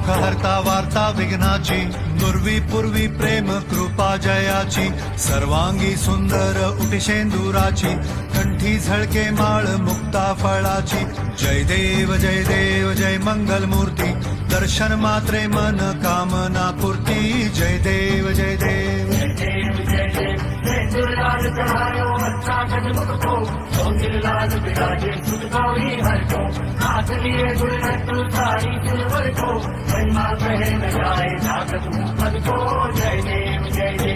दुःख हरता वार्ता विघ्नाची, नुरवी पूर्वी प्रेम कृपा जयाची, सर्वांगी सुंदर उटी शेंदुराची, कंठी झळके माळ मुक्ता फळाची, जय देव जय मंगल मूर्ती, दर्शन मात्रे मन कामना पूर्ती, जय देव जय देव लाल चढ़ायो अच्छा गजमुख को, लाल बिराजे सुध गौरी हर को, हाथ लिए गुलगट्टू सारी सिलवर को, महिमा कहे न जाए ताकत मुझ को, जय देव जय देव।